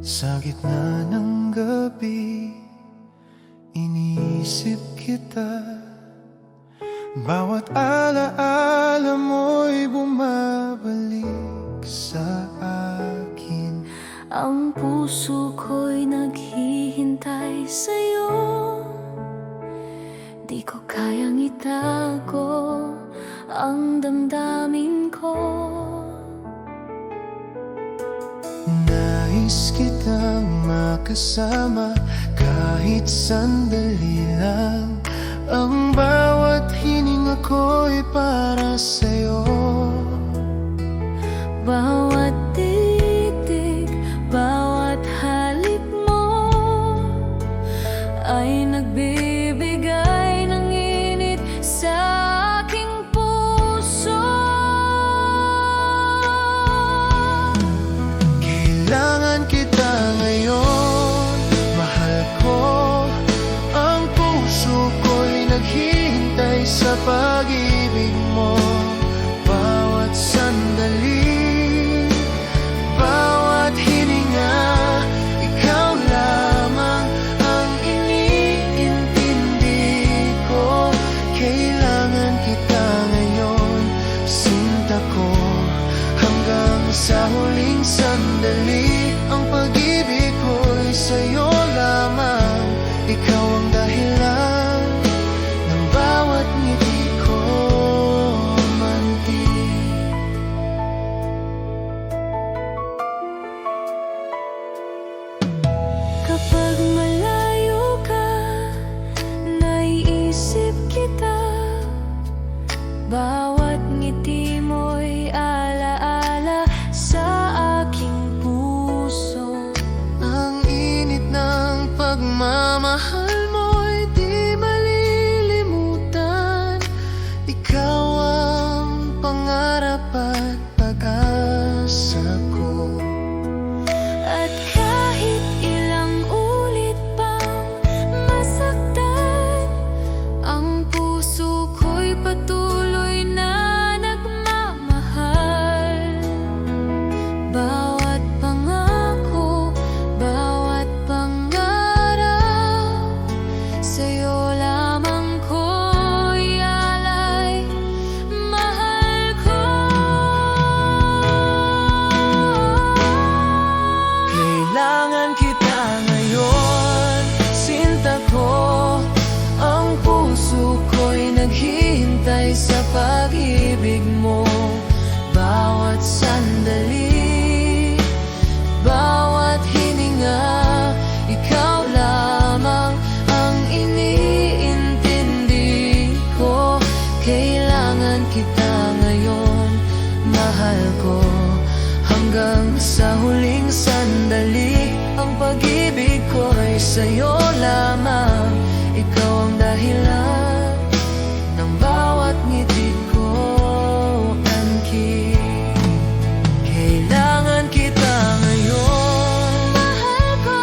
Sa gitna ng gabi, iniisip kita. Bawat alaala mo'y bumabalik sa akin. Ang puso ko'y naghihintay sa'yo. Di ko kayang itago ang damdamin ko. Nais kitang makasama kahit sandali lang. Ang bawat hininga ko'y para sa'yo. Bawat titig, bawat halik mo ay nagbibigay ng init sa aking puso. Kailangan kita ngayon, mahal ko. Ang puso ko'y naghihintay sa pag-ibig mo. Bawat sandali, bawat hininga, ikaw lamang ang iniintindi ko. Kailangan kita ngayon, sinta ko, hanggang sa huling sandali. Ang pag-ibig ko'y sa'yo lamang, ikaw ang dahilan ng bawat ngiti ko, mantig. Kapag malayo ka, naiisip kita. Bawat ngiti mo'y alaala sa aking puso. Ang init ng pagmamahal mo'y di malilimutan. Ikaw ang pangarap at pag-asa ko. At kahit ilang ulit pang masaktan, ang puso ko'y patuloy na nagmamahal. Bawat pangako, bawat pangarap, sa'yo lamang ko'y alay, mahal ko. Kailangan kita ngayon, sinta ko. Ang puso ko'y naghihintay sa pag-ibig mo. Bawat sandali, bawat hininga, ikaw lamang ang iniintindi ko. Kailangan kita ngayon, mahal ko, hanggang sa huling sandali. Ang pag-ibig ko'y sa'yo lamang, ikaw ang dahilan ng bawat ngiti ko, anking. Kailangan kita ngayon, Mahal ko,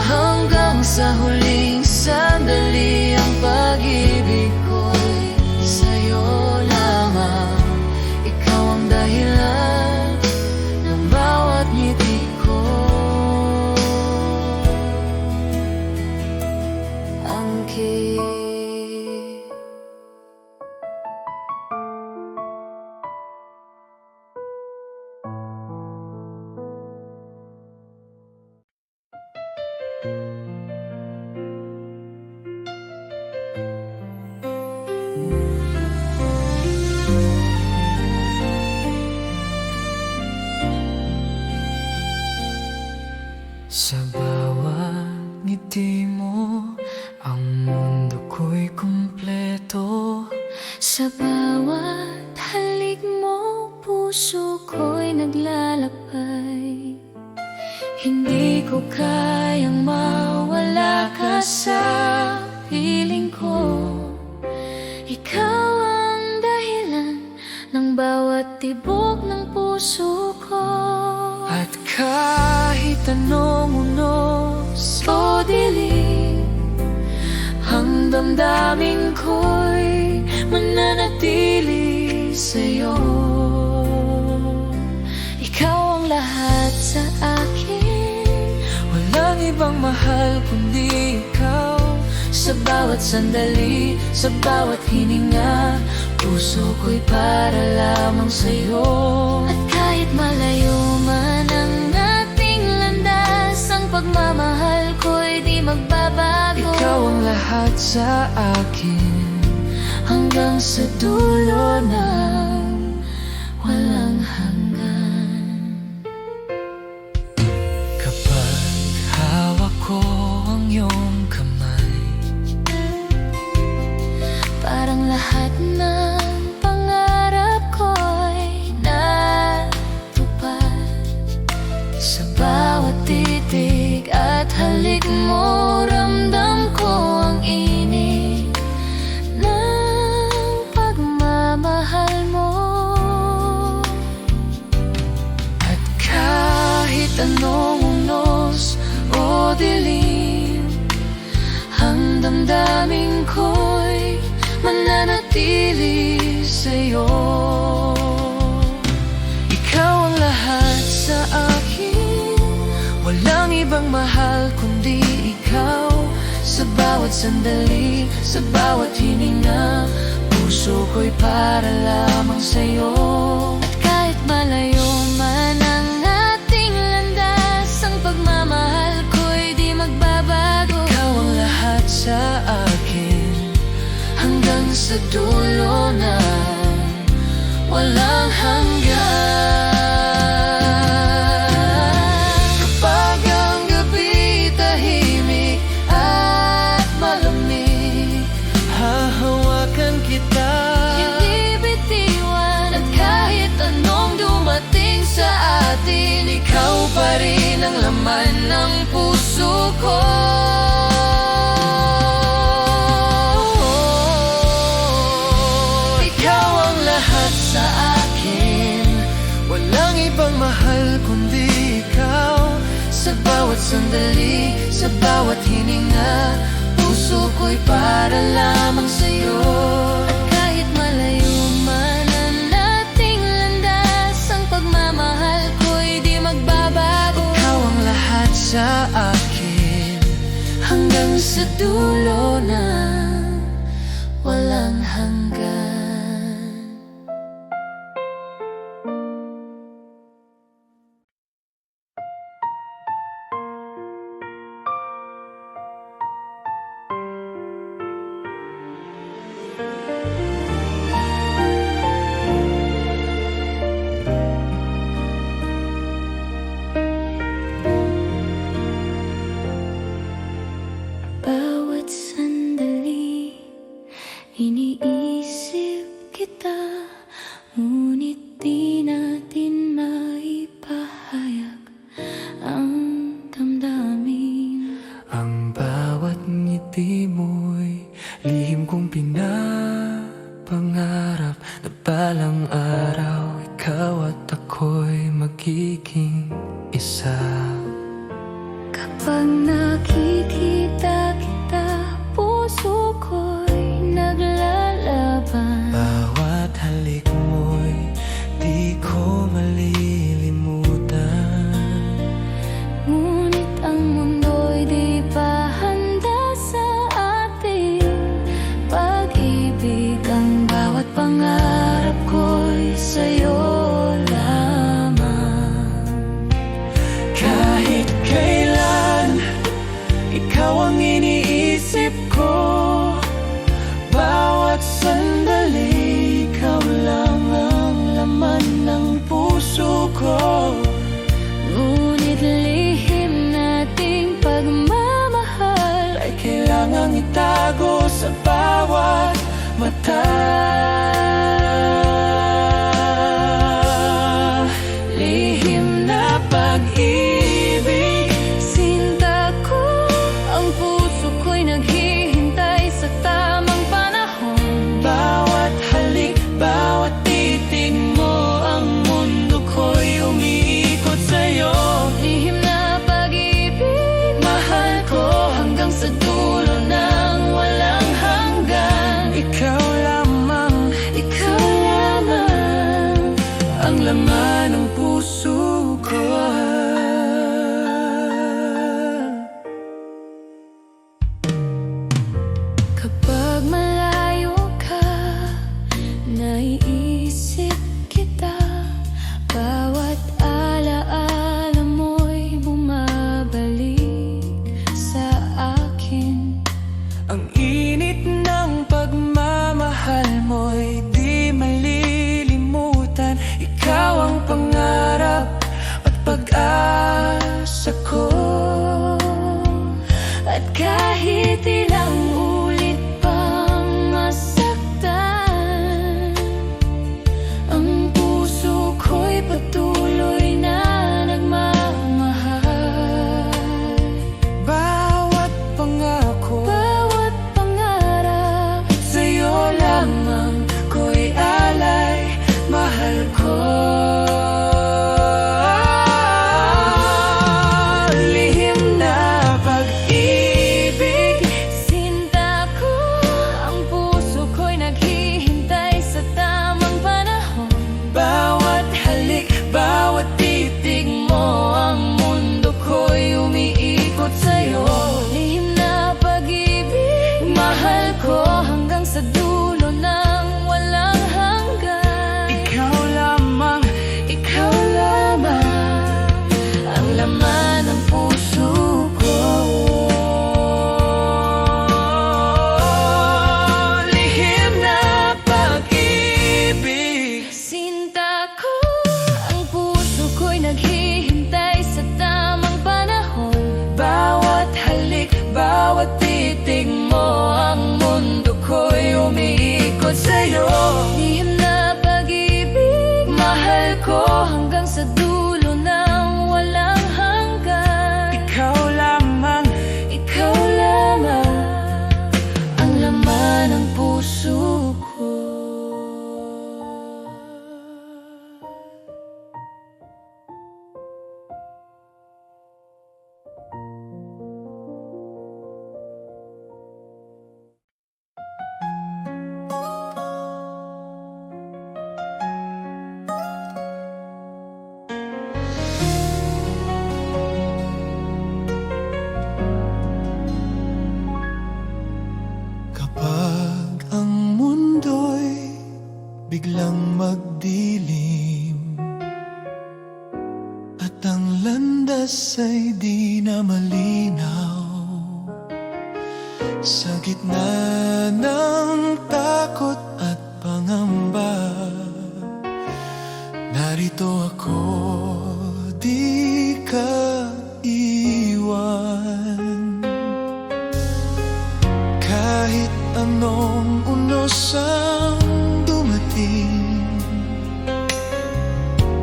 hanggang sa huling sandali. Ang pag-ibig ko'y sa'yo lamang, ikaw ang dahilan ng bawat ngiti ko, angkin. Sa bawat ngiti mo, ang mundo ko'y kumpleto. sa bawat halik mo, puso ko'y naglalakbay. Hindi ko kayang mawala ka sa piling ko. Ikaw ang dahilan ng bawat tibok ng puso ko. At kahit anong unos o dilim, ang damdamin ko'y mananatili sa'yo. Ikaw ang lahat sa akin, mahal kundi ikaw. Sa bawat sandali, sa bawat hininga, puso ko'y para lamang sa'yo. At kahit malayo man ang ating landas, ang pagmamahal ko'y di magbabago. Ikaw ang lahat sa akin, hanggang sa dulo ng walang hanggan. Kapag hawak ko ang iyong kamay, Parang lahat ng pangarap ko'y natupad. sa Bawat titig at halik mo, ramdam ko ang init ng pagmamahal mo. At kahit anong unos o dilim, ang damdamin ko'y mananatili sa'yo. Ikaw ang lahat sa akin, walang ibang mahal kundi ikaw. Sa bawat sandali, sa bawat hininga, puso ko'y para lamang sa'yo. At kahit malayo man ang ating landas, ang pagmamahal ko'y di magbabago. Ikaw ang lahat sa akin, hanggang sa dulo na walang hanggan. Kapag ang gabi tahimik at malamig, hahawakan kita. Hindi bitiwan at kahit anong dumating sa atin, Ikaw pa rin ang laman ng puso ko. Ikaw ang lahat sa akin, walang ibang mahal kundi ikaw. Sa bawat sandali, sa bawat hininga, puso ko'y para lamang sa'yo. At kahit malayo man ang ating landas, ang pagmamahal ko'y di magbabago. Ikaw ang lahat sa akin, hanggang sa dulo na Walang hanggan. Bawat sandali, iniisip kita, ngunit di natin maipahayag ang damdamin. Ang bawat ngiti mo'y lihim kong pinapangarap, na balang araw ikaw at ako'y magiging isa. Kapag nakikita kita, puso ko'y naglalaban. Bawat halik mo'y di ko malilimutan. Ngunit ang mundo'y di pa handa sa ating pag-ibig. Ang bawat pangarap ko'y sa'yo lamang. Kahit kailan, ikaw ang iniisip ko. Bawat sandali, ikaw lang ang laman ng puso ko. Ngunit lihim nating pagmamahal Ay kailangang itago sa bawat mata. Lihim na pag-ibig, sinta ko, ang puso ko'y naghihintay sa tamang panahon. bawat halik, bawat titig mo, ang mundo ko'y umiikot sa'yo. Lihim na pag-ibig, Mahal ko hanggang sa dulo ng walang hanggan. ikaw lamang kahit ilang ulit pang masaktan, ang puso ko'y patuloy na nagmamahal. Bawat pangako, Bawat pangarap, sa'yo lamang ko'y alay. Mahal ko, lihim na pag-ibig. sinta ko, ang puso ko'y naghihintay sa tamang panahon. Bawat halik, bawat titig mo, ang mundo ko'y umiikot sa'yo. Lihim na pag-ibig, mahal ko hanggang sa dulo ng walang hanggan. Ikaw lamang, Ang laman ng puso ko. lihim na pag-ibig. Sinta ko, ang puso ko'y naghihintay sa tamang panahon. Bawat halik, bawat titig mo, ang mundo ko'y umiikot sa'yo. Lihim na pag-ibig, mahal ko hanggang sa dulo ng walang hanggan. Ikaw lamang, Ang laman ng puso ko. kapag ang mundo'y biglang magdilim at ang landas ay di na malinaw, sa gitna ng takot at pangamba, narito ako, di ka iwan. Kahit anong unos ang dumating,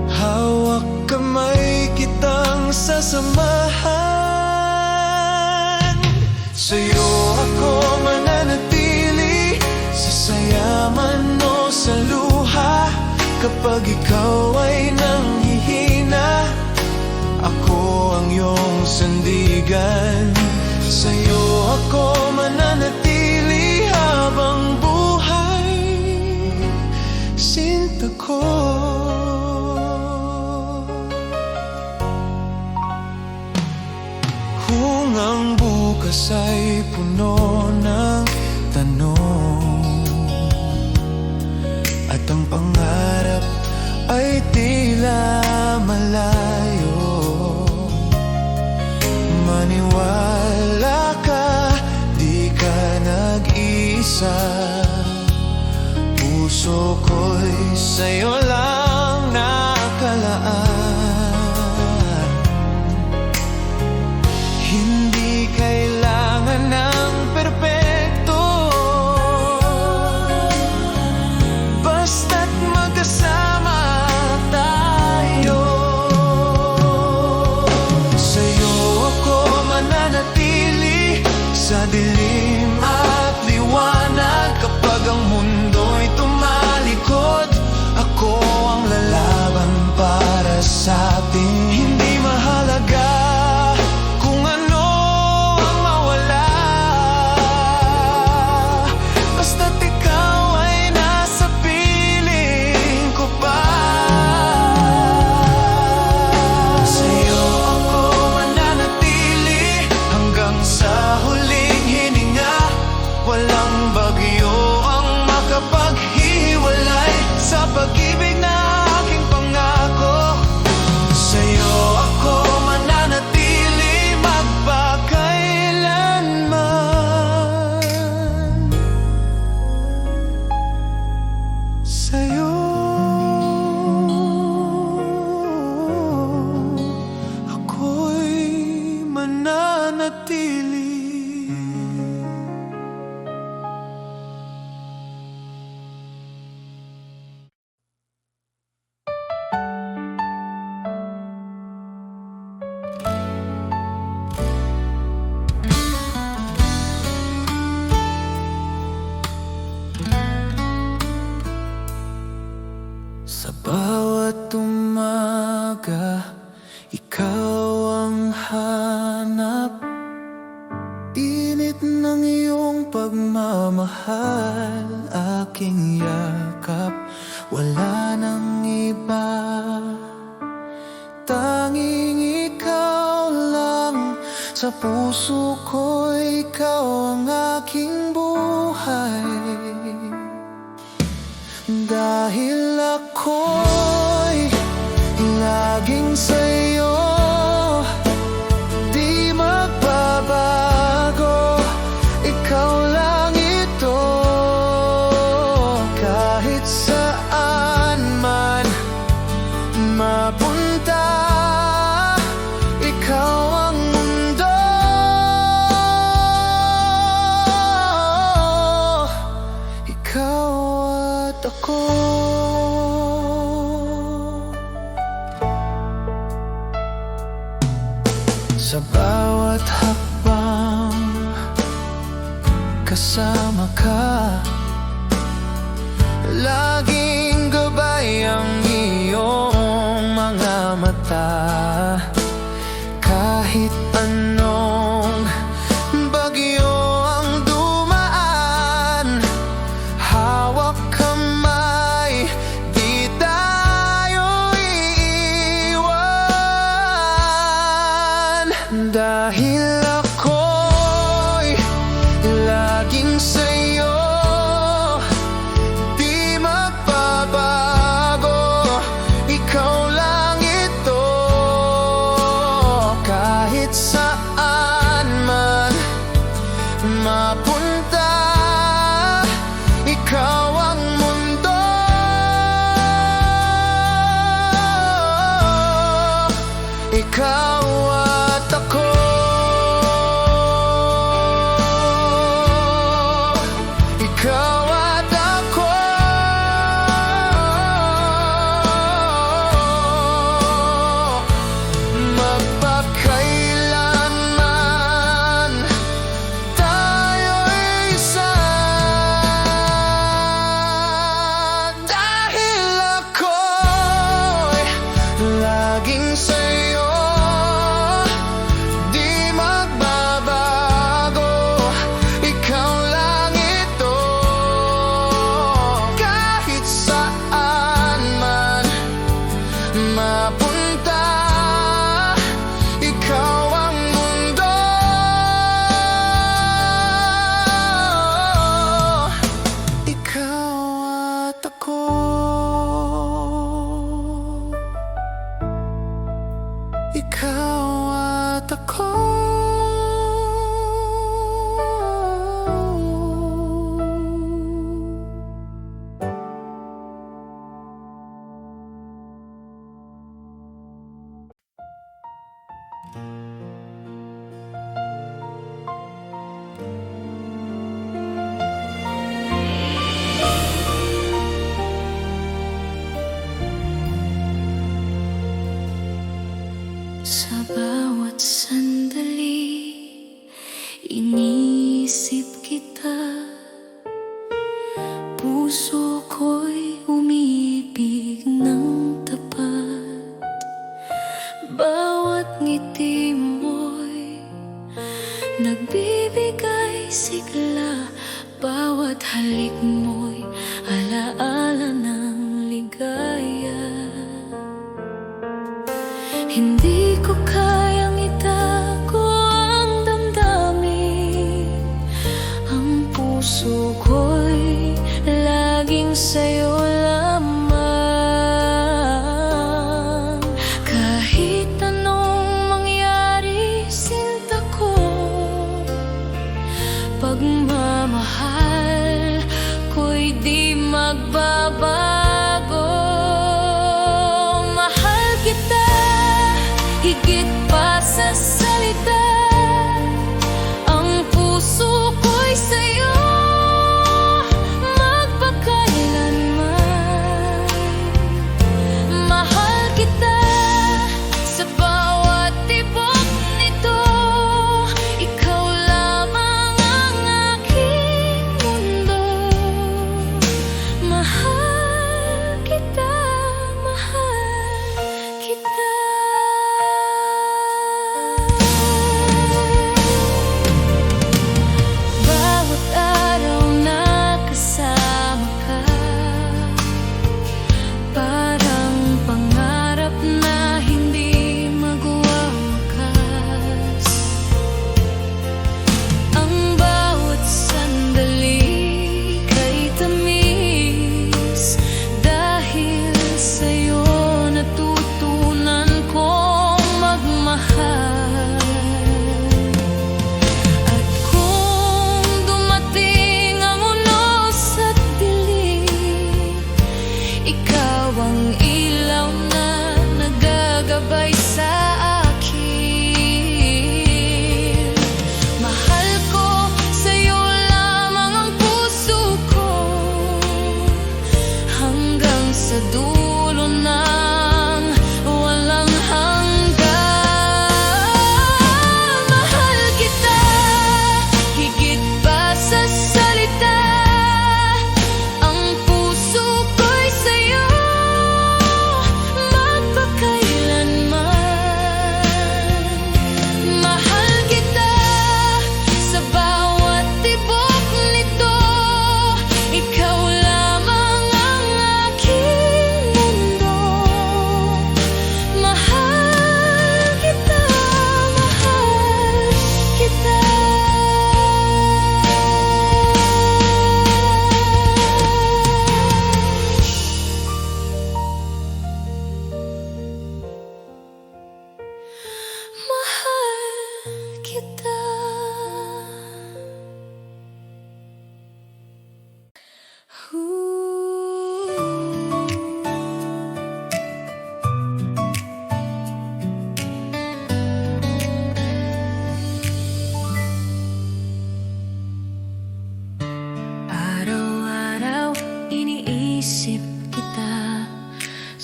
hawak kamay kitang sasamahan. Sa'yo ako mananatili, sa saya man o sa luha. Kapag ikaw ay nanghihina, ako ang iyong sandigan. Sa'yo ako mananatili habang buhay, sinta ko. Kung ang bukas ay puno ng tanong at ang pangarap ay tila malayo, maniwala ka, di ka nag-iisa. Puso ko'y sa'yo lang nakalaan. Hindi kailangan ng perpekto, basta't magkasama tayo. Sa'yo ako mananatili, sa dilim at liwanag. Kapag ang mundo'y tumalikod, ako ang lalaban para sa atin. Hindi mahalaga kung ano ang mawala, basta't ikaw ay nasa piling ko pa. Sa'yo ako mananatili hanggang sa huling hininga. Walang bagyo ang makapaghiwalay sa pag-ibig na aking pangako. Sa'yo ako mananatili magpakailanman. Sa'yo ako'y mananatili. pagmamahal, aking yakap, wala nang iba. Tanging ikaw lang, sa puso ko ikaw ang aking buhay. Dahil ako'y laging sa'yo, di magbabago, ikaw lang ito. Kahit saan man mapunta, ikaw ang mundo. Ikaw at ako. Sa bawat hakbang, kasama ka. Laging gabay ang iyong mga mata. Kahit anong bagyo ang dumaan, hawak kamay, di tayo iiwan. Dahil ako'y laging sa'yo, di magbabago, ikaw lang ito. Kahit saan man mapunta, ikaw ang mundo. Ikaw at ako. Ikaw at ako. Magpakailanman tayo'y isa. Dahil ako'y laging sa'yo, di magbabago, ikaw lang ito. Kahit saan man mapunta, ikaw ang mundo. Ikaw at ako. Ikaw at ako. Sa bawat sandali, iniisip kita. Puso ko'y umiibig ng tapat. Bawat ngiti mo'y nagbibigay sigla. Bawat halik mo'y alaala ng ligaya. Hindi ko kayang itago ang damdamin. Ang puso ko'y laging sa'yo lamang. Kahit anong mangyari, sinta ko, pagmamahal ko'y di magbabago. Mahal kita higit pa sa salita. Ang puso ko'y sa'yo magpakailanman. Mahal kita sa bawat tibok nito. Ikaw lamang ang aking mundo. Mahal kita, mahal kita.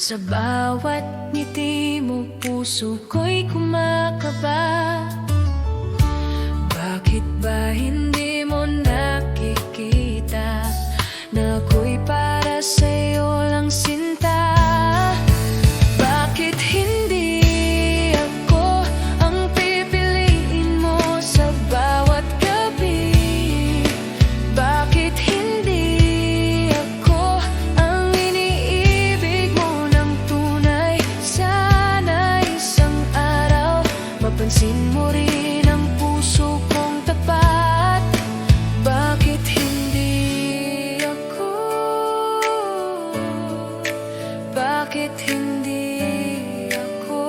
Sa bawat ngiti mo, puso ko'y kumakaba. Bakit ba hindi mo nakikita na ako'y para sa'yo lang sinta? Bakit hindi ako ang pipiliin mo sa bawat gabi? Bakit hindi ako ang iniibig mo ng tunay? Sana isang araw mapansin mo rin ang puso kong tapat. Bakit hindi ako? Bakit hindi ako?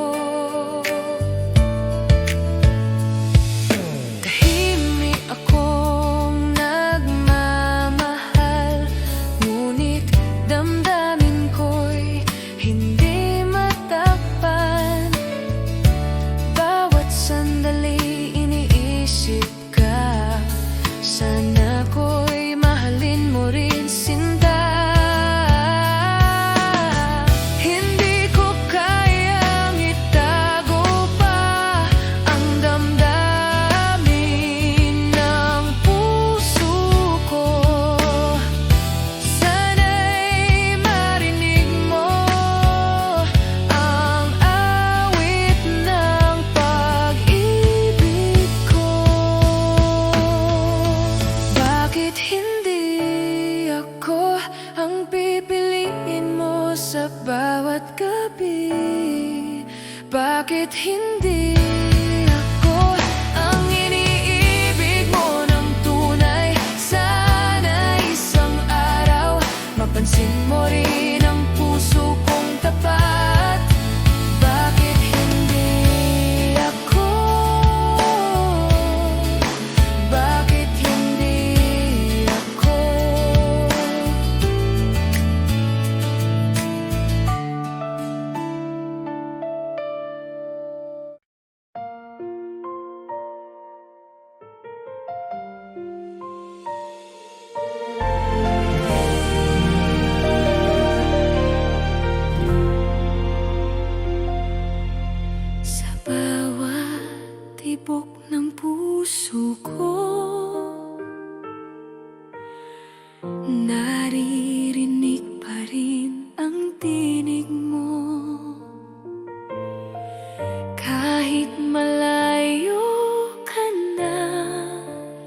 Tahimik akong nagmamahal, ngunit damdamin ko'y hindi matakpan. Bawat sandali iniisip ka, sana ko'y mahalin mo rin sinta. Hindi ko kayang itago pa ang damdamin ng puso ko. Sana'y marinig mo ang awit ng pag-ibig ko. Bakit hindi ako ang pipiliin mo sa bawat gabi? Bakit hindi ako ang iniibig mo ng tunay? Sana isang araw mapansin mo rin ang puso kong tapat. Bakit hindi ako? Bakit hindi ako? Sa bawat tibok ng puso ko, naririnig pa rin ang tinig mo. Kahit malayo ka na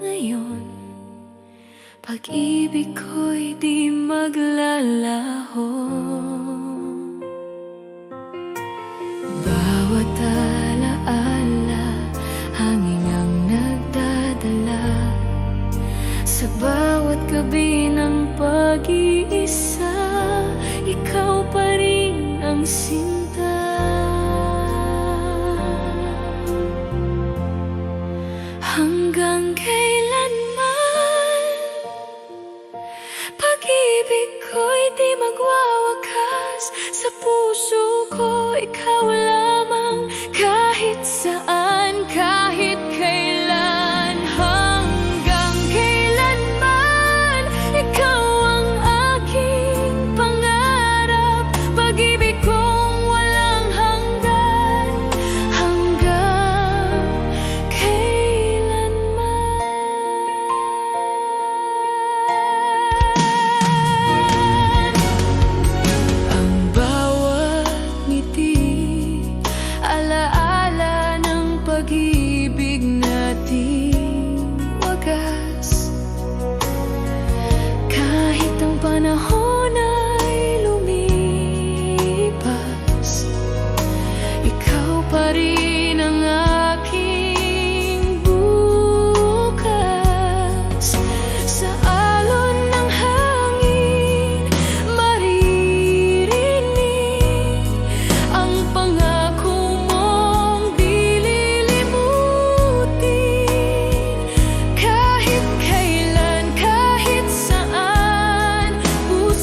ngayon, pag-ibig ko'y di maglalaho. Bawat alaala, hangin ang nagdadala. Sa bawat gabi ng pag-iisa, ikaw pa rin ang sinta. Hanggang kailanman, pag-ibig ko'y di magwawakas. Sa puso ko, ikaw lamang. Kahit saan, kahit kailan, hanggang kailanman, ikaw ang aking pangarap. Pag-ibig kong walang hanggan, hanggang kailanman. Ang bawat ngiti, alaala ng pag-ibig nating wagas. Kahit ang panahon ay lumipas, ikaw pa rin ang aking bukas. Sa alon ng hangin, maririnig ang pangako mong di lilimutin. Kahit kailan, kahit saan, puso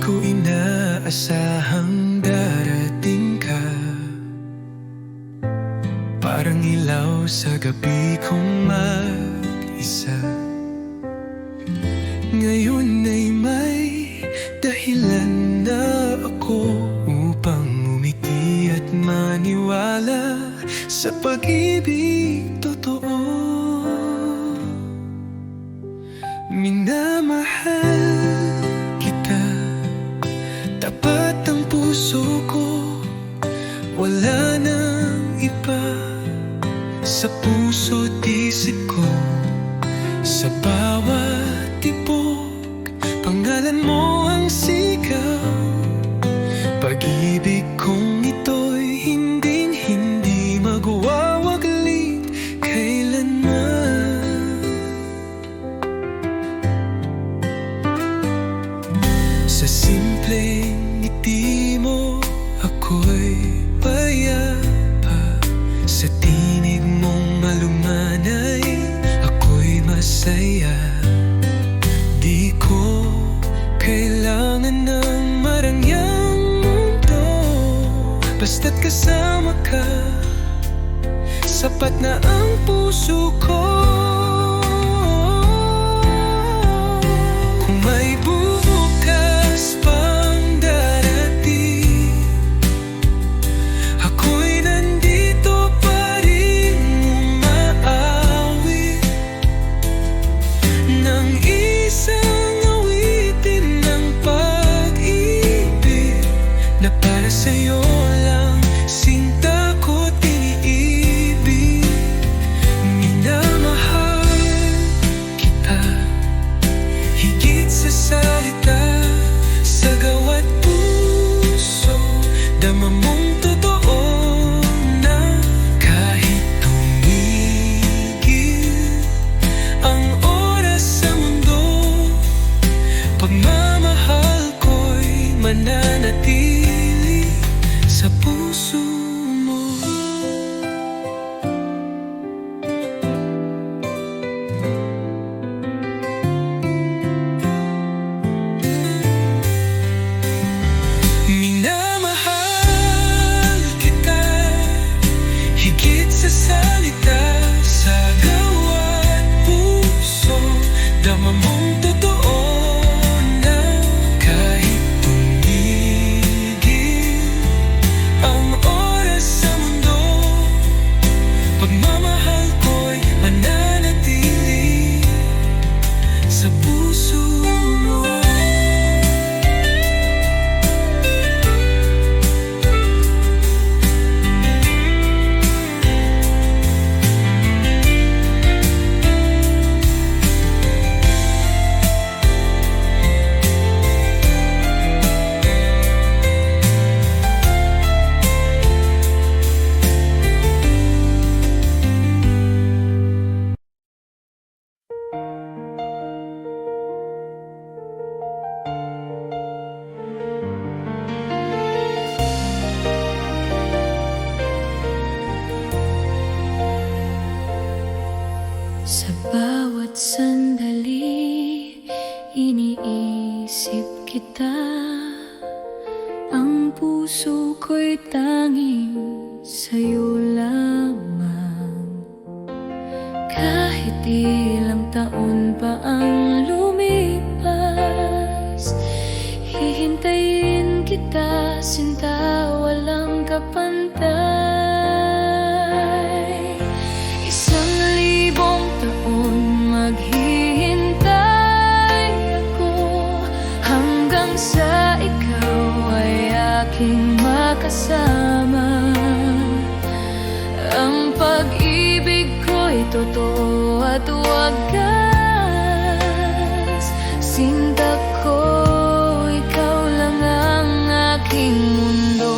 ko inaasahang darating ka, parang ilaw sa gabi kong mag-isa. Ngayon ay may dahilan na ako upang umiti at maniwala sa pag-ibig totoo. Minamahal kita, tapat ang puso ko, wala nang iba sa puso't isip ko. Sa bawat tibok, pangalan mo ang sigaw. Pag-ibig kong ito'y hindi magwawaglit kailanman. Sa simpleng ngiti mo ako'y payapa, sa tinig mong malumanay ako'y masaya. Di ko kailangan ng marangyang mundo, basta't kasama ka, sapat na ang puso ko. Kung may bukas pang darating, ako'y nandito pa rin umaawit ng isang awitin ng pag-ibig na para sa'yo lang, sinta ko't iniibig. Minamahal kita, higit sa salita, sa gawat puso, dama mong totoo na kahit tumigil ang oras sa mundo, pagmamahal ko'y mananatili sa puso mo. Minamahal kita, higit sa salita, sa gawat puso, dama mong totoo na kahit tumigil ang oras sa mundo, pagmamahal ko'y mananatili sa puso mo. Sa bawat sandali, iniisip kita. Ang puso ko'y tanging sa'yo lamang. Kahit ilang taon pa ang lumipas, hihintayin kita, sinta, walang kapantay. 1,000 taon maghihintay ako, hanggang sa ikaw ay aking makasama. Ang pag-ibig ko'y totoo at wagas. Sinta ko, ikaw lang ang aking mundo.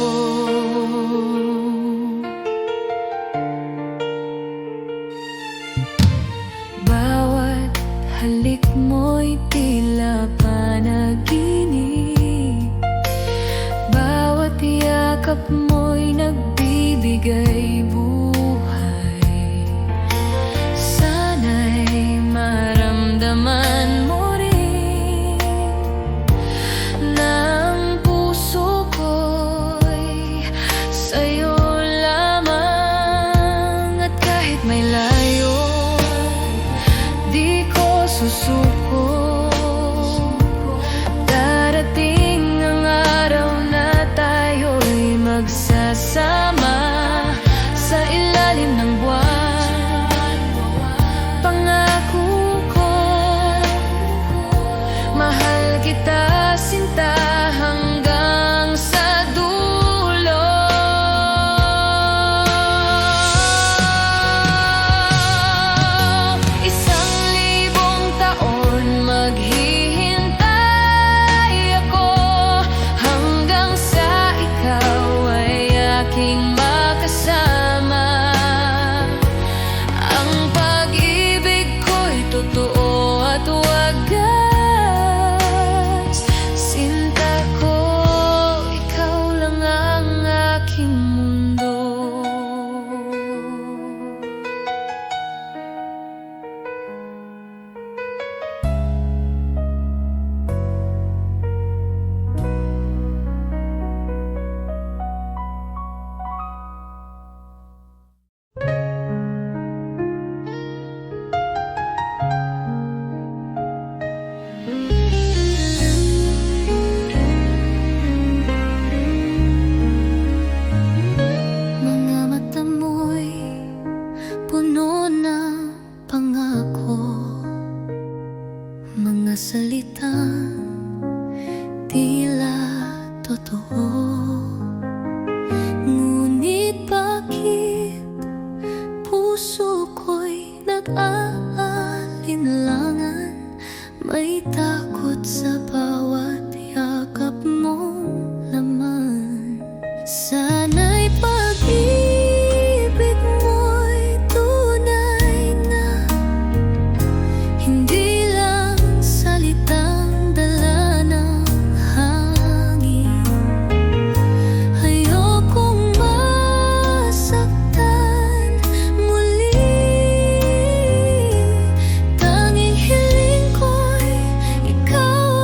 Bawat halik mo'y tila panaginip, bawat yakap mo'y nagbibigay buhay. Sana'y ilalim ng buwan. Pangako ko, mahal kita sinta hanggang sa dulo. Isang libong taon maghihintay ako hanggang sa ikaw ay aking makasama. Ang pag-ibig ko'y totoo at wagas. Sinta ko, ikaw lang ang aking mundo. Mga mata mo'y puno ng pangako, mga salitang tila totoo. Ngunit bakit puso ko'y nag-aalinlangan? May takot sa bawat yakap mong laman. Sana'y pag-ibig mo'y tunay na, hindi lang salitang dala ng hangin. Ayokong masaktan muli. Tanging hiling ko'y ikaw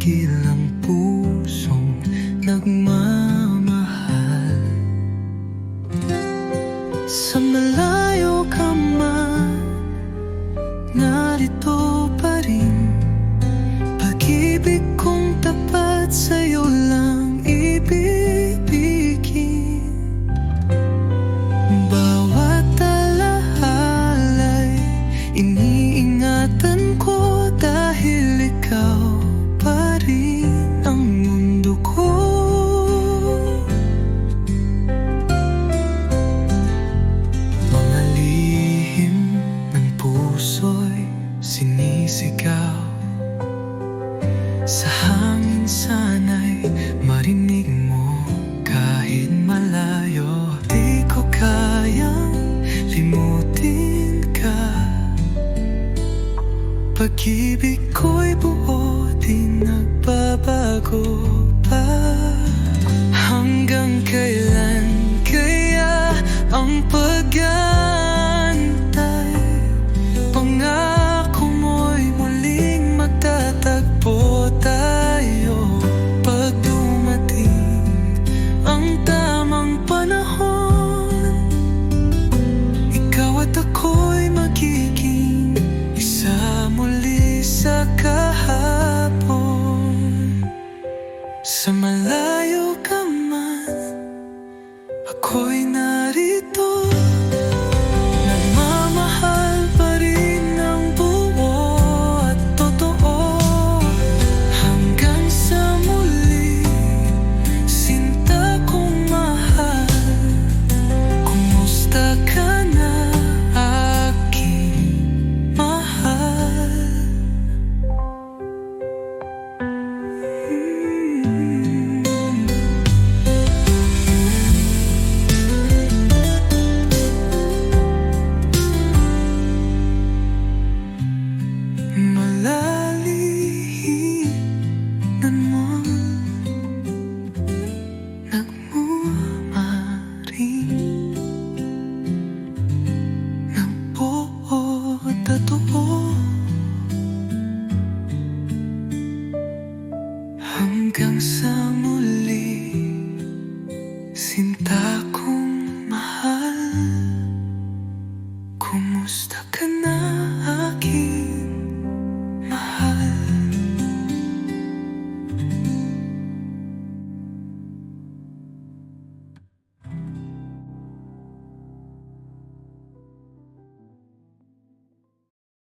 dakilang pusong nagmamahal. Sa malayo ka man, narito pa rin. Pag-ibig kong tapat sa'yo lang ibibigin. Bawat alahalay iniingatan ko, dahil ikaw pa rin ang mundo ko. Mga lihim ng puso'y sinisigaw. Sa hangin sana'y marinig mo kahit malayo. Di ko kayang limutin ka. Pag-ibig ko'y buo, di nagbabago pa. Hanggang kailan kaya ang pag